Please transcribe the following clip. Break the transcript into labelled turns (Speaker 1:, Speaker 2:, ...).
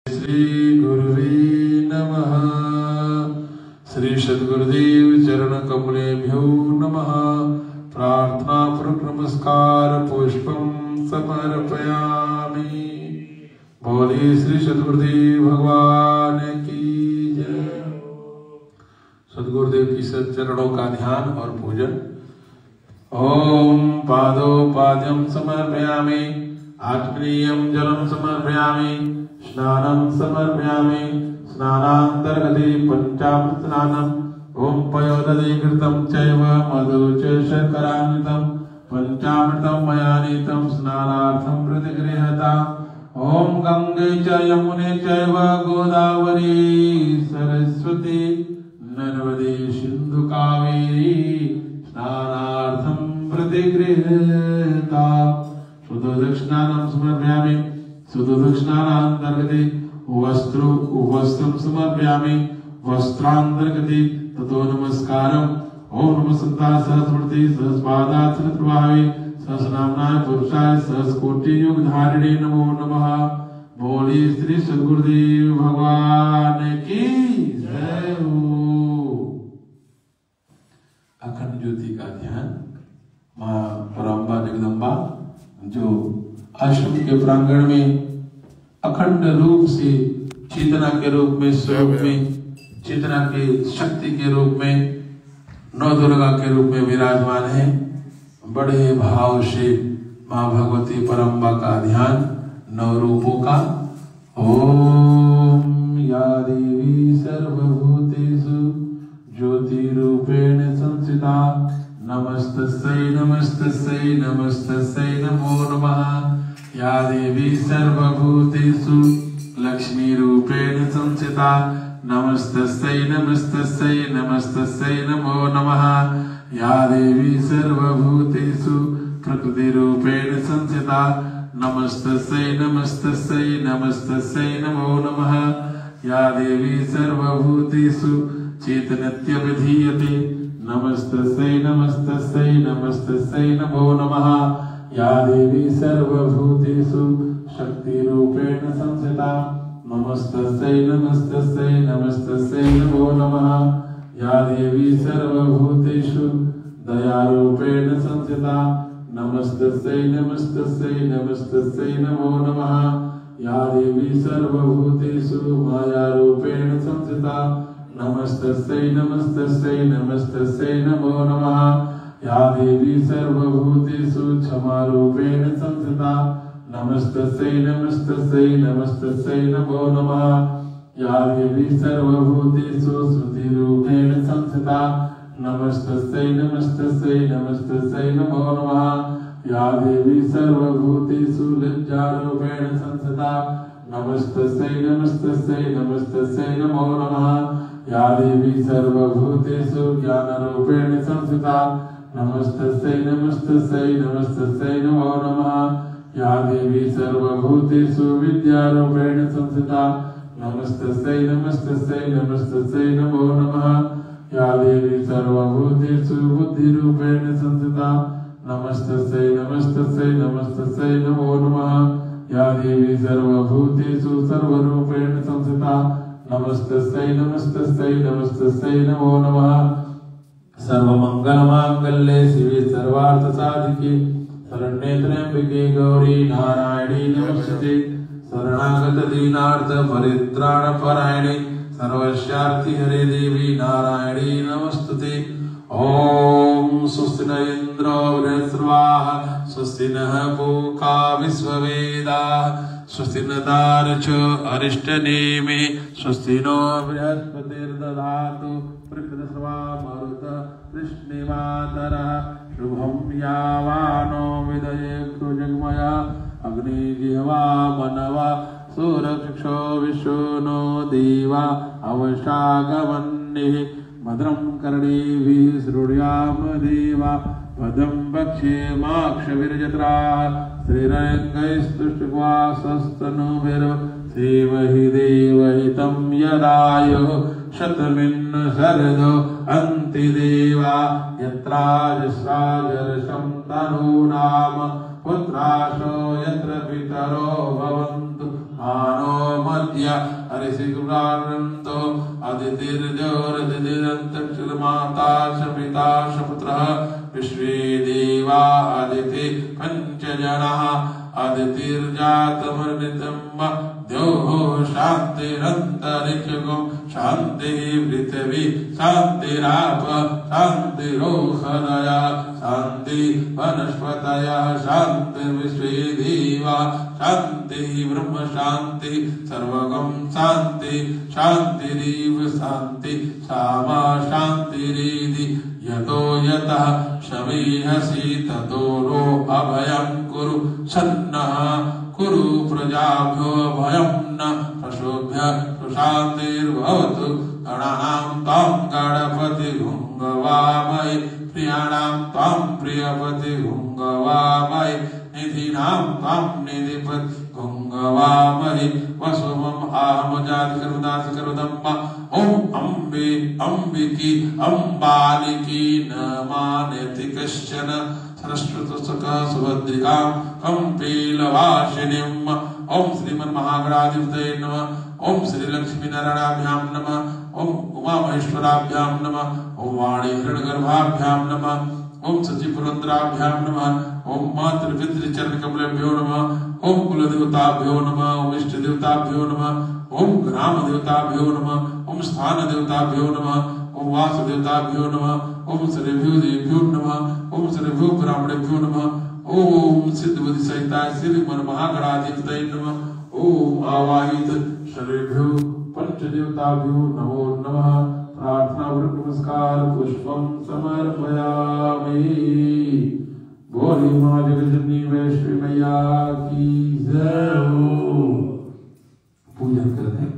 Speaker 1: श्री गुरुवे नमः। श्री सद्गुरुदेव चरण कमलेभ्यो नमः। प्रार्थना पूर्वक नमस्कार पुष्पं समर्पयामि। बोले श्री सद्गुरुदेव भगवान की जय। सद्गुरुदेव की सच्चरणों का ध्यान और पूजन। ओम पादोपाद्यं समर्पयामि। आत्मनीयं जलं समर्पयामि। स्नानं समर्पयामि। स्नानान्तर्गते पंचामृत स्नानम्। ओम पयोदधि घृतं चैव मधु च शर्करान्वितं पंचामृतं मया नीतं स्नानार्थं प्रतिगृह्यताम्। ओम गंगे च यमुने चैव गोदावरी सरस्वती नर्मदे सिंधु कावेरी स्नानार्थं प्रतिगृह्यताम्। सुदक्षिणानं समर्पयामि। सुदक्षिणान्तर्गते वस्त्रं समर्पयामि। वस्त्रान्तर्गते ततो नमस्कारम्। ओम नमः सन्ताय सहस्रमूर्ति सहस्रपादाय सहस्रप्रभावे सहस्रनाम्नाय पुरुषाय सहस्रकोटि युगधारिणे नमो नमः। बोले श्री सद्गुरुदेव भगवान की जय हो। अखंड ज्योति का ध्यान। माँ परम्बा जगदम्बा जो आश्रम के प्रांगण में अखंड रूप से चेतना के रूप में स्वरूप में चेतना के शक्ति के रूप में नौ दुर्गा के रूप में विराजमान है। बड़े भाव से माँ भगवती परम्बा का ध्यान नौ रूपों का। ओम या देवी सर्वभूतेषु ज्योतिरूपेण संस्थिता नमस्तस्यै नमस्तस्यै नमस्तस्यै नमो नमः। या देवी सर्वभूतेषु लक्ष्मीरूपेण संस्थिता नमस्तस्यै नमस्तस्यै नमस्तस्यै नमो नमः। या देवी सर्वभूतेषु प्रकृतिरूपेण संस्थिता नमस्तस्यै नमस्तस्यै नमस्तस्यै नमो नमः। या देवी सर्वभूतेषु चैतन्यविधीयते नमस्तस्यै नमस्तस्यै नमस्तस्यै नमो नमः। या देवी सर्वभूतेषु शक्तिरूपेण संस्थिता नमस्तस्यै नमस्तस्यै नमस्तस्यै नमो नमः। या देवी सर्वभूतेषु दयारूपेण संस्थिता नमस्तस्यै नमस्तस्यै नमस्तस्यै नमो नमः। या देवी सर्वभूतेषु मायारूपेण संस्थिता नमस्तस्यै नमस्तस्यै नमस्तस्यै नमो नमः। या देवी सर्वभूतेषु क्षमारूपेण संस्थिता नमस्तस्यै नमस्तस्यै नमस्तस्यै नमो नमः। या देवी सर्वभूतेषु श्रुतिरूपेण संस्थिता नमस्तस्यै नमस्तस्यै नमस्तस्यै नमो नमः। या देवी सर्वभूतेषु लज्जारूपेण संस्थिता नमस्तस्यै नमस्तस्यै नमस्तस्यै नमो नमः। या देवी सर्वभूतेषु ज्ञानरूपेण संस्थिता नमस्तस्यै नमस्तस्यै नमस्तस्यै नमो नमः। या देवी सर्वभूतेषु विद्यारूपेण संस्थिता नमस्तस्यै नमस्तस्यै नमस्तस्यै नमो नमः। या देवी सर्वभूतेषु बुद्धिरूपेण संस्थिता नमस्तस्यै नमस्तस्यै नमस्तस्यै नमो नमः। या देवी सर्वभूतेषु सर्वरूपेण संस्थिता नमस्तस्यै नमस्तस्यै नमस्तस्यै नमो नमः। सर्वमंगलमांगल्ये शिवे सर्वार्थसाधिके शरण्ये त्र्यंबके गौरी नारायणी नमस्ते। शरणागत दीनार्थ परित्राणपरायणे सर्वस्यार्ति हरे देवी नारायणी नमस्तुते। ओम स्वस्ति न इंद्रो बृहस्पतिः स्वस्ति नः पूषा विश्ववेदाः स्वस्ति न तार्क्ष्य अरिष्टनेमिः स्वस्ति नो बृहस्पतिर्दधातु प्रकृतिस्वा मरुतः कृष्णेमातरः शुभं यावानो विदयेक्षु जगमया अग्निजिह्वा मनवा सूरक्षो विश्वनो देवा अवशागमन्निः भद्रं कर्णेभिः शृणुयाम देवा पदं वक्ष्येमाक्षभिर्जत्राः श्रीरङ्गैस्तुष्टुवासस्तनुभिर्सेवहि देवहितं यदायुः शतमिन्न शरदो अन्ति देवा यत्राजस्राजर्षं तनूनाम पुत्राशो यत्र पितरो भवन्तु आनो मध्य हरिषिगुणानन्तो अदितिर्जोरदितिरन्तक्षरमाता शपिता शपुत्रः विश्वे देवा अदिति पञ्चजनः अदितिर्जातमर्नितं द्योः शान्तिरन्तरिक्षगो शान्तिः पृथिवी शान्तिराप शान्तिरोषधय शान्ति वनस्पतयः शान्तिर्विश्वे देवा शान्ति ब्रह्म शान्ति सर्वगं शान्ति शान्तिरेव शान्ति सामा शान्तिरेधि यतो यतः शमीहसि ततो नो अभयं कुरु सन्नः कुरु प्रजाभ्यो भयं न पशुभ्यः सुशान्तिर्भवतु गणानां त्वां गणपति भुङ्गवामहे प्रियाणां त्वां प्रियपति भुङ्गवामहे निधीनां त्वां निधिपति भुङ्गवामहे वसुमं आहमजातिकरुदासिकरुदम्ब ॐ अम्बे अम्बिकी अम्बालिकी न मानति कश्चन सरस्वतसुखा सुभद्रिकां कम्पीलवासिनीं ॐ श्रीमन्महागणाधिपतये नमः ॐ श्रीलक्ष्मीनारायणाभ्यां नमः ॐ उमामहेश्वराभ्यां नमः ॐ वाणीहिरण्यगर्भाभ्यां नमः ॐ सचिपुरन्द्राभ्यां नमः ॐ मातृपितृचरणकमलेभ्यो नमः ॐ कुलदेवताभ्यो नमः ॐ इष्टदेवताभ्यो नमः ॐ ग्रामदेवताभ्यो नमः ॐ स्थानदेवताभ्यो नमः ॐ वासदेवताभ्यो नमः ॐ श्रीभ्यो देव्यो नमः ॐ श्रीभ्यो ब्राह्मणेभ्यो नमः ॐ सिद्धबुद्धिसहिताय श्रीमन्महागणाधिपतये नमः ॐ आवाहित श्रीभ्यो पंचदेवताभ्यो नमो नमः प्रार्थना नमस्कार पुष्पं समर्पयामि। बोली मां जगजननी वैष्णवी मैया की जय हो। पूजन करते हैं।